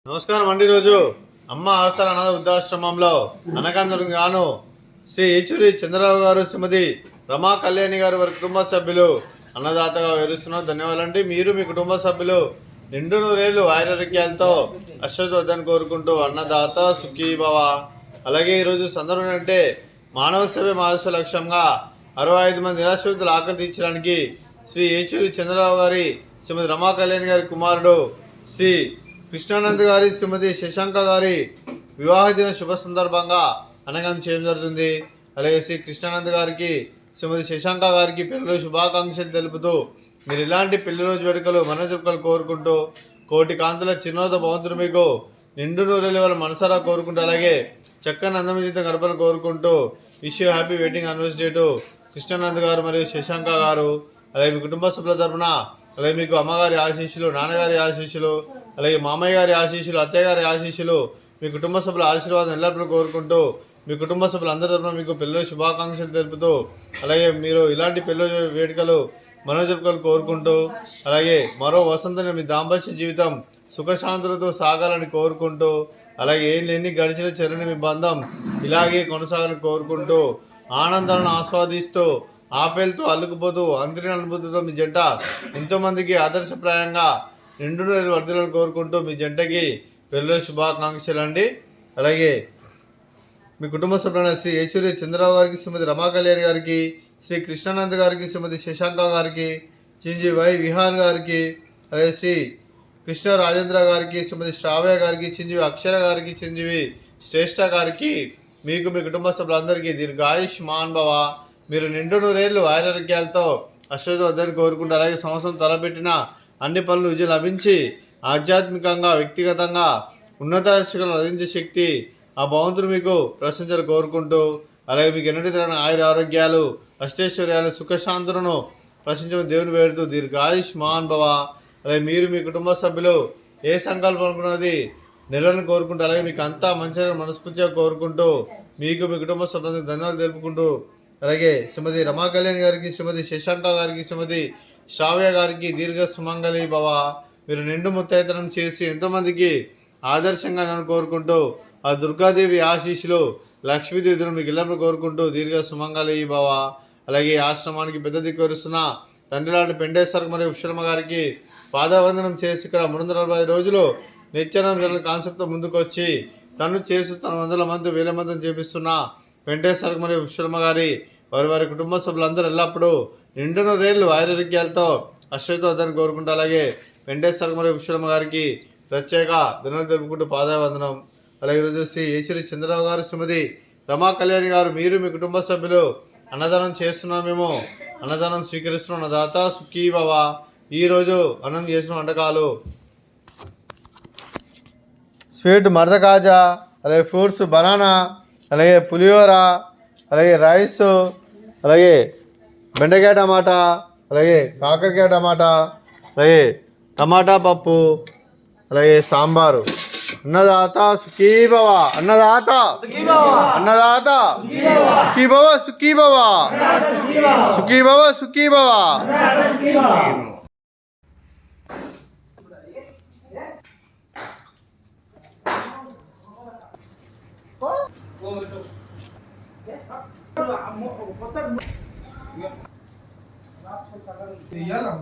నమస్కారం అండి. రోజు అమ్మ ఆసర అనాథ వృద్ధాశ్రమంలో అనకాంతకు గాను శ్రీ ఏచూరి చంద్రరావు గారు, శ్రీమతి రమా కళ్యాణి గారు, వారి కుటుంబ సభ్యులు అన్నదాతగా వివరిస్తున్నారు. ధన్యవాదాలండి. మీరు మీ కుటుంబ సభ్యులు నిండు నూరేళ్లు ఆయురారోగ్యాలతో అశ్వత్థాన్ని కోరుకుంటూ అన్నదాత సుఖీభవ. అలాగే ఈరోజు సందర్భం అంటే మానవ సేవ మానస లక్ష్యంగా 65 మంది నిరాశ్రితుల ఆకలి తీర్చడానికి శ్రీ ఏచూరి చంద్రరావు గారి, శ్రీమతి రమా కళ్యాణి గారి కుమారుడు శ్రీ కృష్ణానంద్ గారి, శ్రీమతి శశాంక గారి వివాహ దిన శుభ సందర్భంగా అనగానం చేయడం జరుగుతుంది. అలాగే శ్రీ కృష్ణానంద్ గారికి, శ్రీమతి శశాంక గారికి పెళ్లి శుభాకాంక్షలు తెలుపుతూ మీరు ఇలాంటి పెళ్లి రోజు వేడుకలు మనోజుకలు కోరుకుంటూ కోటి కాంతుల చిన్నోత భవంతుడు మీకు నిండు నూరేళ్ళ వాళ్ళ మనసారా కోరుకుంటూ అలాగే చక్కని అందమైన జీవితం గడపని కోరుకుంటూ wish you happy wedding anniversary to Krishnanand గారు మరియు శశాంక గారు. అలాగే మీ కుటుంబ సభ్యుల తరఫున అలాగే మీకు అమ్మగారి ఆశీస్సులు, నాన్నగారి ఆశీస్సులు, అలాగే మామయ్య గారి ఆశీస్సులు, అత్తయ్య గారి ఆశీస్సులు, మీ కుటుంబ సభ్యుల ఆశీర్వాదం ఎల్లప్పుడూ కోరుకుంటూ మీ కుటుంబ సభ్యులందరి తరఫున మీకు పెళ్లి శుభాకాంక్షలు తెలుపుతూ అలాగే మీరు ఇలాంటి పెళ్లి వేడుకలు మనోజుకలు కోరుకుంటూ అలాగే మరో వసంతని మీ దాంపత్య జీవితం సుఖశాంతులతో సాగాలని కోరుకుంటూ అలాగే ఏం లేని గడిచిన చెరని మీ బంధం ఇలాగే కొనసాగాలని కోరుకుంటూ ఆనందాలను ఆస్వాదిస్తూ ఆపేలతో అల్లుకుపోతూ అంతరిన అనుభూతితో మీ జంట ఎంతోమందికి ఆదర్శప్రాయంగా నిండు వర్ధలను కోరుకుంటూ మీ జంటకి పెళ్లి శుభాకాంక్షలు అండి. అలాగే మీ కుటుంబ సభ్యులైన శ్రీ ఏచూరి చంద్రరావు గారికి, శ్రీమతి రమా కళ్యాణి గారికి, శ్రీ కృష్ణానంద్ గారికి, శ్రీమతి శశాంక గారికి, చిరంజీవి వై విహాన్ గారికి, అలాగే శ్రీ కృష్ణ రాజేంద్ర గారికి, శ్రీమతి శ్రావ్య గారికి, చిరంజీవి అక్షర గారికి, చిరంజీవి శ్రేష్ఠ గారికి, మీకు మీ కుటుంబ సభ్యులందరికీ దీర్ఘాయుష్ మాన్భవ. మీరు నిండు నూరేళ్లు ఆరోగ్యాలతో అశ్వత్థాన్ని కోరుకుంటూ అలాగే సంవత్సరం తలపెట్టిన అన్ని పనులు విజయం లభించి ఆధ్యాత్మికంగా వ్యక్తిగతంగా ఉన్నత శిఖరాలు అందించే శక్తి ఆ భగవంతుడు మీకు ప్రశంసలు కోరుకుంటూ అలాగే మీకు ఎన్నటి తగిన ఆరోగ్యాలు, అష్టైశ్వర్యాలు, సుఖశాంతులను ప్రశంసమని దేవుని వేడుతూ దీర్ఘాయుష్మాన్ భవ. అలాగే మీరు మీ కుటుంబ సభ్యులు ఏ సంకల్పం అనుకున్నది నెరవేరని కోరుకుంటూ అలాగే మీకు అంతా మంచిగా మనస్ఫూర్తిగా కోరుకుంటూ మీకు మీ కుటుంబ సభ్యులకు ధన్యవాదాలు తెలుపుకుంటూ అలాగే శ్రీమతి రమా కళ్యాణ్ గారికి, శ్రీమతి శశాంక గారికి, శ్రీమతి శ్రావ్య గారికి దీర్ఘ సుమంగళి భవ. మీరు నిండు ముత్తైతనం చేసి ఎంతోమందికి ఆదర్శంగా నన్ను కోరుకుంటూ ఆ దుర్గాదేవి ఆశీస్సులు, లక్ష్మీదేవిని మీకు ఇళ్ళను కోరుకుంటూ దీర్ఘ సుమంగళి భవ. అలాగే ఆశ్రమానికి పెద్ద దిక్కువరుస్తున్న తండ్రి లాంటి పెండేశ్వర మరియు ఉక్షరమ్మ గారికి పాదవందనం చేసి ఇక్కడ 340 రోజులు నిత్యానం జరగని కాన్సెప్ట్తో ముందుకు వచ్చి తను చేసి తన 100 మంది 1000 మందిని చేపిస్తున్న వెంకటేశ్వర మరియు విశ్వమ్మ గారి వారి కుటుంబ సభ్యులందరూ ఎల్లప్పుడూ నిండు నూరేళ్లు ఆరోగ్యాలతో అశ్వత్థాన్ని కోరుకుంటూ అలాగే వెంకటేశ్వర మరియు విశ్వమ్మ గారికి ప్రత్యేక దినాలు తెలుపుకుంటూ పాదావందనం. అలాగే ఈరోజు శ్రీ ఏచూరి చంద్రరావు గారు, శ్రీమతి రమా కళ్యాణి గారు, మీరు మీ కుటుంబ సభ్యులు అన్నదానం చేస్తున్నాం, మేము అన్నదానం స్వీకరిస్తున్నాం. అన్నదాత సుఖీభవ. ఈరోజు అన్నం చేసిన వంటకాలు స్వీట్ మరద కాజా, అలాగే ఫ్రూట్స్ బనానా, అలాగే పులిహోర, అలాగే రైస్, అలాగే బెండకాయ టమాటా, అలాగే కాకరకాయ టమాటా, అలాగే టమాటా పప్పు, అలాగే సాంబారు. అన్నదాత సుఖీభవ. అన్నదాత అన్నదాత సుఖీభవ సుఖీభవ సుఖీభవ సుఖీభవ. Iya lah,